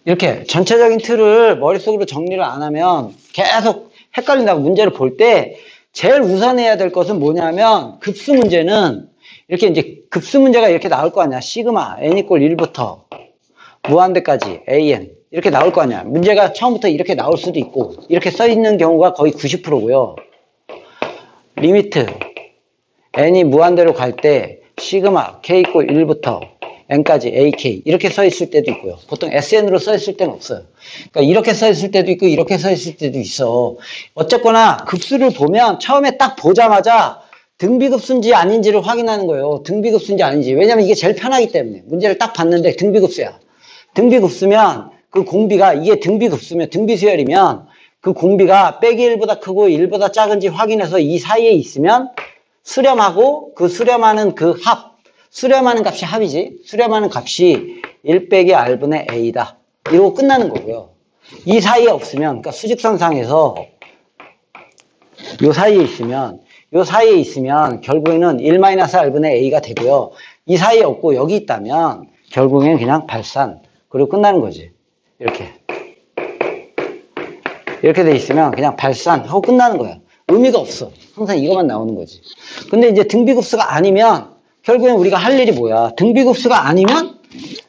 이렇게 전체적인 틀을 머릿속으로 정리를 안 하면 계속 헷갈린다고. 문제를 볼 때 제일 우선해야 될 것은 뭐냐면, 급수 문제는 이렇게 이제 급수 문제가 이렇게 나올 거 아니야. 시그마 n = 1부터 무한대까지 an 이렇게 나올 거 아니야. 문제가 처음부터 이렇게 나올 수도 있고, 이렇게 써 있는 경우가 거의 90%고요. 리미트 n이 무한대로 갈 때 시그마 k = 1부터 n까지 ak 이렇게 써 있을 때도 있고요. 보통 sn으로 써 있을 때는 없어요. 그러니까 이렇게 써 있을 때도 있고 이렇게 써 있을 때도 있어. 어쨌거나 급수를 보면 처음에 딱 보자마자 등비급수인지 아닌지를 확인하는 거예요. 등비급수인지 아닌지. 왜냐면 이게 제일 편하기 때문에. 문제를 딱 봤는데 등비급수야. 등비급수면 그 공비가, 이게 등비급수면, 등비수열이면 그 공비가 빼기 1보다 크고 1보다 작은지 확인해서 이 사이에 있으면 수렴하고, 그 수렴하는 그 합, 수렴하는 값이 합이지. 수렴하는 값이 1 빼기 r분의 a다. 이러고 끝나는 거고요. 이 사이에 없으면, 그러니까 수직선상에서 요 사이에 있으면 결국에는 1-r분의 a가 되고요. 이 사이에 없고 여기 있다면 결국에는 그냥 발산. 그리고 끝나는 거지. 이렇게 돼 있으면 그냥 발산하고 끝나는 거야. 의미가 없어. 항상 이것만 나오는 거지. 근데 이제 등비급수가 아니면 결국엔 우리가 할 일이 뭐야? 등비급수가 아니면,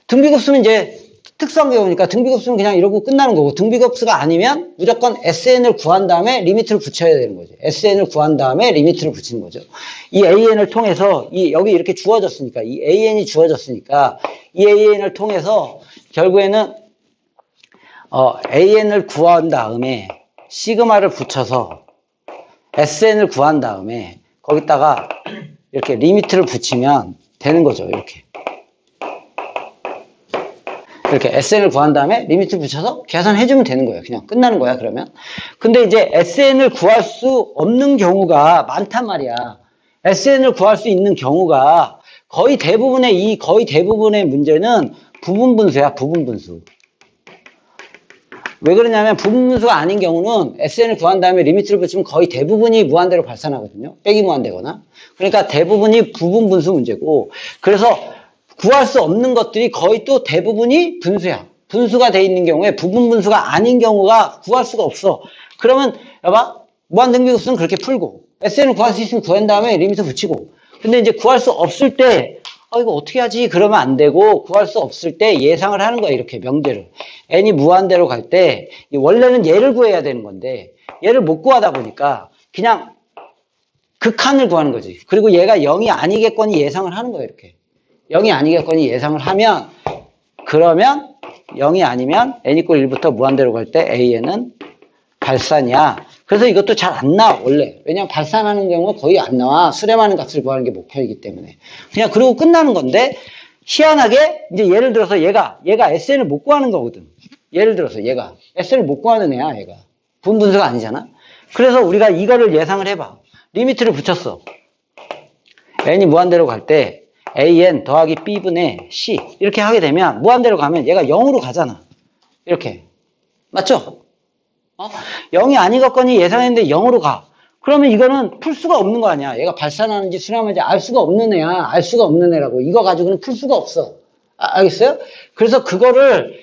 등비급수는 이제 특수한 경우니까 등비급수는 그냥 이러고 끝나는 거고, 등비급수가 아니면 무조건 SN을 구한 다음에 리미트를 붙여야 되는 거죠. SN을 구한 다음에 리미트를 붙이는 거죠. 이 AN을 통해서, 여기 이렇게 주어졌으니까, 이 AN이 주어졌으니까, 이 AN을 통해서 결국에는, AN을 구한 다음에 시그마를 붙여서 SN을 구한 다음에 거기다가 이렇게 리미트를 붙이면 되는 거죠. 이렇게 SN을 구한 다음에 리미트 붙여서 계산해주면 되는 거예요. 그냥 끝나는 거야, 그러면. 근데 이제 SN을 구할 수 없는 경우가 많단 말이야. SN을 구할 수 있는 경우가 거의 대부분의 문제는 부분분수야, 부분분수. 왜 그러냐면 부분분수가 아닌 경우는 SN을 구한 다음에 리미트를 붙이면 거의 대부분이 무한대로 발산하거든요. 빼기 무한대거나. 그러니까 대부분이 부분분수 문제고, 그래서 구할 수 없는 것들이 거의 또 대부분이 분수야. 분수가 돼 있는 경우에 부분분수가 아닌 경우가 구할 수가 없어. 그러면 여봐, 무한등비급수는 그렇게 풀고 SN을 구할 수 있으면 구한 다음에 리미트 붙이고, 근데 이제 구할 수 없을 때 이거 어떻게 하지? 그러면 안 되고, 구할 수 없을 때 예상을 하는 거야. 이렇게 명제를. n이 무한대로 갈 때 원래는 얘를 구해야 되는 건데 얘를 못 구하다 보니까 그냥 극한을 구하는 거지. 그리고 얘가 0이 아니겠거니 예상을 하는 거예요. 이렇게 0이 아니겠거니 예상을 하면, 그러면 0이 아니면 n = 1부터 무한대로 갈 때 an은 발산이야. 그래서 이것도 잘 안 나와, 원래. 왜냐면 발산하는 경우는 거의 안 나와. 수렴하는 값을 구하는 게 목표이기 때문에. 그냥 그러고 끝나는 건데, 희한하게, 이제 예를 들어서 얘가 SN을 못 구하는 거거든. 예를 들어서 얘가 SN을 못 구하는 애야, 얘가. 분분수가 아니잖아. 그래서 우리가 이거를 예상을 해봐. 리미트를 붙였어. n이 무한대로 갈 때 an 더하기 b분의 c 이렇게 하게 되면, 무한대로 가면 얘가 0으로 가잖아. 이렇게. 맞죠? 0이 아니겠거니 예상했는데 0으로 가. 그러면 이거는 풀 수가 없는 거 아니야. 얘가 발산하는지 수렴하는지 알 수가 없는 애야. 알 수가 없는 애라고. 이거 가지고는 풀 수가 없어. 알겠어요? 그래서 그거를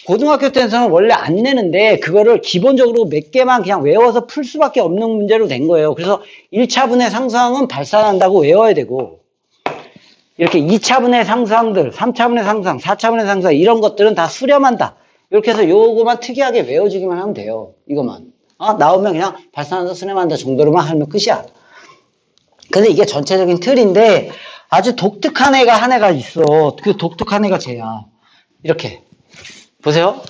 고등학교 때는 원래 안 내는데, 그거를 기본적으로 몇 개만 그냥 외워서 풀 수밖에 없는 문제로 된 거예요. 그래서 1차분의 상수항은 발산한다고 외워야 되고, 이렇게 2차분의 상수항들, 3차분의 상수항, 4차분의 상수항 이런 것들은 다 수렴한다. 이렇게 해서 요거만 특이하게 외워주기만 하면 돼요. 이것만. 나오면 그냥 발산한다, 수렴한다 정도로만 하면 끝이야. 근데 이게 전체적인 틀인데, 아주 독특한 애가 한 애가 있어. 그 독특한 애가 쟤야. 이렇게. 보세요.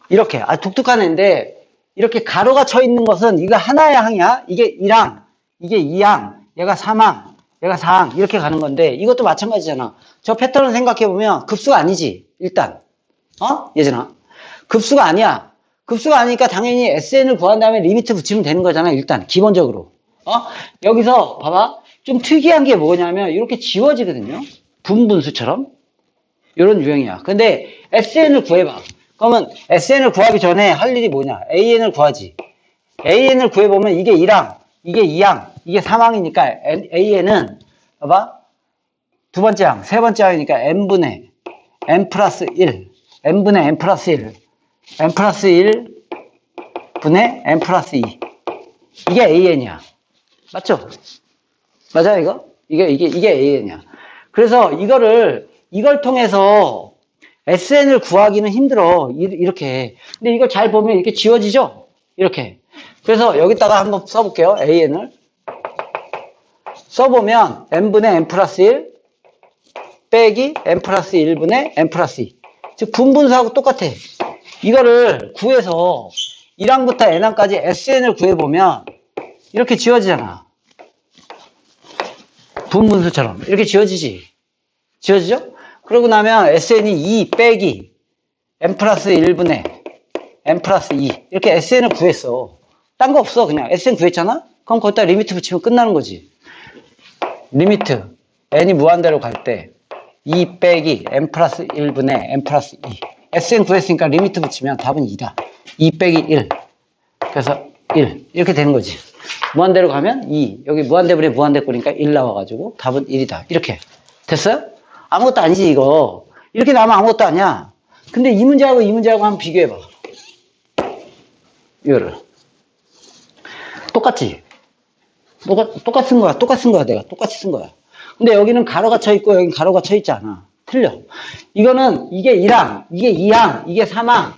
이렇게. 독특한 애인데, 이렇게 가로가 쳐 있는 것은 이거 하나의 항이야. 이게 1항, 이게 2항, 얘가 3항, 얘가 4항, 이렇게 가는 건데, 이것도 마찬가지잖아. 저 패턴을 생각해보면 급수가 아니지, 일단. 예전아. 급수가 아니야. 급수가 아니니까 당연히 SN을 구한 다음에 리미트 붙이면 되는 거잖아, 일단. 기본적으로. 여기서, 봐봐. 좀 특이한 게 뭐냐면, 이렇게 지워지거든요. 분분수처럼. 이런 유형이야. 근데 SN을 구해봐. 그러면 SN을 구하기 전에 할 일이 뭐냐? AN을 구하지. AN을 구해보면 이게 1항, 이게 2항, 이게 3항이니까 AN은, 봐봐. 두 번째 항, 세 번째 항이니까 n분의 n 플러스 1. n분의 n 플러스 1. n 플러스 1 분의 n 플러스 2. 이게 an이야. 맞죠? 맞아요, 이거? 이게 an이야. 그래서 이걸 통해서 SN을 구하기는 힘들어. 이렇게. 근데 이걸 잘 보면 이렇게 지워지죠? 이렇게. 그래서 여기다가 한번 써볼게요. AN을. 써보면 n분의 n 플러스 1 빼기 n 플러스 1분의 n 플러스 2. 즉 분분수하고 똑같아. 이거를 구해서 1항부터 n항까지 SN을 구해보면 이렇게 지워지잖아. 분분수처럼. 이렇게 지워지지. 지워지죠? 그러고 나면 SN이 2 빼기 n 플러스 1분의 n 플러스 2. 이렇게 SN을 구했어. 딴 거 없어. 그냥 SN 구했잖아? 그럼 거기다 리미트 붙이면 끝나는 거지. 리미트 n이 무한대로 갈 때 2 빼기 n 플러스 1분의 n 플러스 2. SN 구했으니까 리미트 붙이면 답은 2다. 2 빼기 1. 그래서 1. 이렇게 되는 거지. 무한대로 가면 2. 여기 무한대분의 무한대 꼴이니까 1 나와가지고 답은 1이다. 이렇게. 됐어요? 아무것도 아니지, 이거. 이렇게 나오면 아무것도 아니야. 근데 이 문제하고 이 문제하고 한번 비교해봐. 이거를. 똑같지? 똑같이 쓴 거야. 내가 똑같이 쓴 거야. 근데 여기는 가로가 쳐 있고 여기는 가로가 쳐 있지 않아. 틀려. 이거는 이게 1항, 이게 2항, 이게 3항,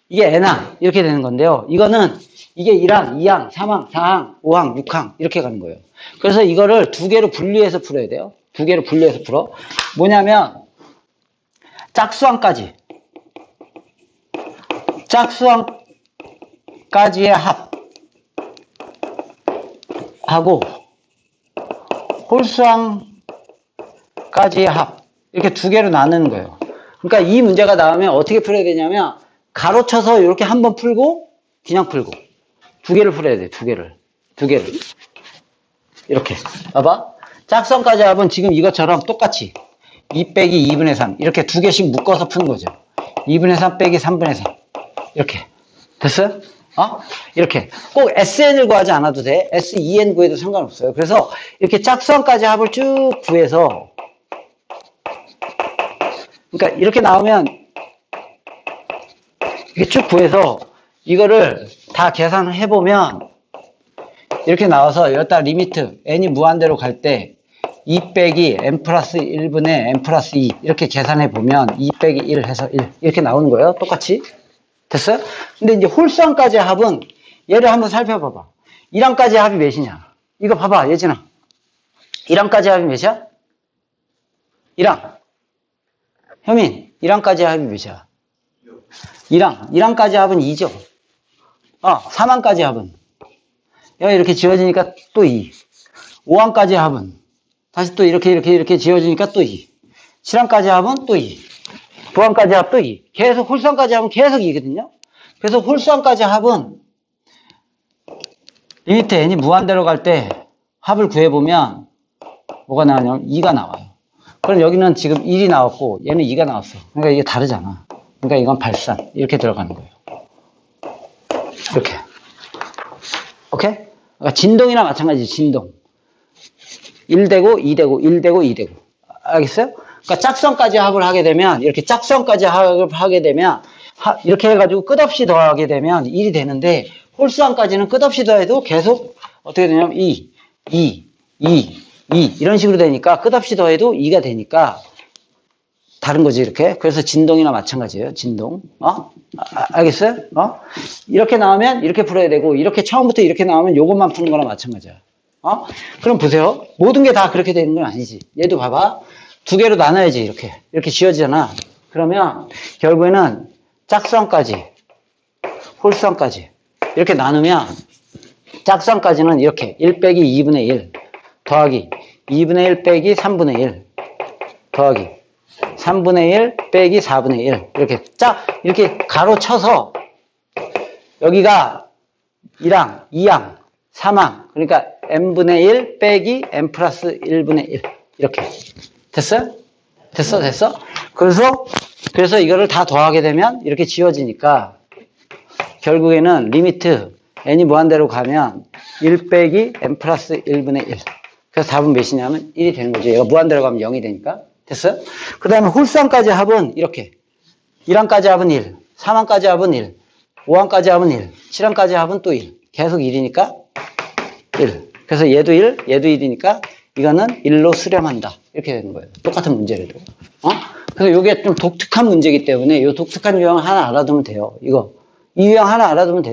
이게 n항 이렇게 되는 건데요. 이거는 이게 1항, 2항, 3항, 4항, 5항, 6항 이렇게 가는 거예요. 그래서 이거를 두 개로 분리해서 풀어야 돼요. 두 개로 분리해서 풀어. 뭐냐면 짝수항까지의 합 하고 홀수항까지의 합 이렇게 두 개로 나누는 거예요. 그러니까 이 문제가 나오면 어떻게 풀어야 되냐면 가로쳐서 이렇게 한번 풀고 그냥 풀고 두 개를 풀어야 돼. 두 개를 이렇게 봐봐. 짝수항까지 합은 지금 이것처럼 똑같이 2 빼기 2분의 3 이렇게 두 개씩 묶어서 푸는 거죠. 2분의 3 빼기 3분의 3 이렇게 됐어요? 이렇게 꼭 SN을 구하지 않아도 돼. SEN 구해도 상관없어요. 그래서 이렇게 짝수항까지 합을 쭉 구해서 그러니까 이렇게 나오면 이렇게 쭉 구해서 이거를 다 계산을 해보면 이렇게 나와서 여기다 리미트 n이 무한대로 갈 때 2 빼기 n 플러스 1분의 n 플러스 2 이렇게 계산해 보면 2 빼기 1 해서 1 이렇게 나오는 거예요. 똑같이. 됐어요? 근데 이제 홀수항까지의 합은 얘를 한번 살펴봐봐. 1항까지의 합이 몇이냐? 이거 봐봐, 예진아. 1항까지의 합이 몇이야? 1항. 효민, 1항까지의 합이 몇이야? 1항까지의 합은 2죠. 3항까지의 합은? 여기 이렇게 지워지니까 또 2. 5항까지의 합은? 다시 또 이렇게 지워지니까 또 2. 7항까지의 합은 또 2. 9항까지 합 또 2. 계속 홀수항까지 합은 계속 2거든요. 그래서 홀수항까지 합은 리미트 n이 무한대로 갈 때 합을 구해보면 뭐가 나오냐면 2가 나와요. 그럼 여기는 지금 1이 나왔고 얘는 2가 나왔어. 그러니까 이게 다르잖아. 그러니까 이건 발산. 이렇게 들어가는 거예요. 이렇게. 오케이? 그러니까 진동이나 마찬가지 진동. 1되고 2되고 1되고 2되고. 알겠어요? 그러니까 짝수항까지 합을 하게 되면 이렇게 짝수항까지 합을 하게 되면 이렇게 해가지고 끝없이 더하게 되면 1이 되는데 홀수항까지는 끝없이 더해도 계속 어떻게 되냐면 2 이런 식으로 되니까 끝없이 더해도 2가 되니까 다른 거지 이렇게. 그래서 진동이나 마찬가지예요. 진동. 알겠어요? 이렇게 나오면 이렇게 풀어야 되고 이렇게 처음부터 이렇게 나오면 요것만 푸는 거나 마찬가지야. 그럼 보세요. 모든 게 다 그렇게 되는 건 아니지. 얘도 봐봐. 두 개로 나눠야지 이렇게 지워지잖아. 그러면 결국에는 짝수항까지 홀수항까지 이렇게 나누면 짝수항까지는 이렇게 1 빼기 2분의 1 더하기 2분의 1 빼기 3분의 1 더하기 3분의 1 빼기 4분의 1 이렇게 가로 쳐서 여기가 1항, 2항, 3항 그러니까 n분의 1 빼기 n 플러스 1분의 1 이렇게 됐어요? 됐어? 그래서 이거를 다 더하게 되면 이렇게 지워지니까 결국에는 리미트 n이 무한대로 가면 1 빼기 n 플러스 1분의 1 그래서 답은 몇이냐면 1이 되는 거죠. 얘가 무한대로 가면 0이 되니까 됐어요? 그 다음에 홀수항까지 합은 이렇게 1항까지 합은 1, 3항까지 합은 1, 5항까지 합은 1, 7항까지 합은 또 1. 계속 1이니까 1. 그래서 얘도 1, 얘도 1이니까 이거는 1로 수렴한다. 이렇게 되는 거예요. 똑같은 문제라도. 그래서 이게 좀 독특한 문제이기 때문에 이 독특한 유형 하나 알아두면 돼요. 이 유형 하나 알아두면 돼요.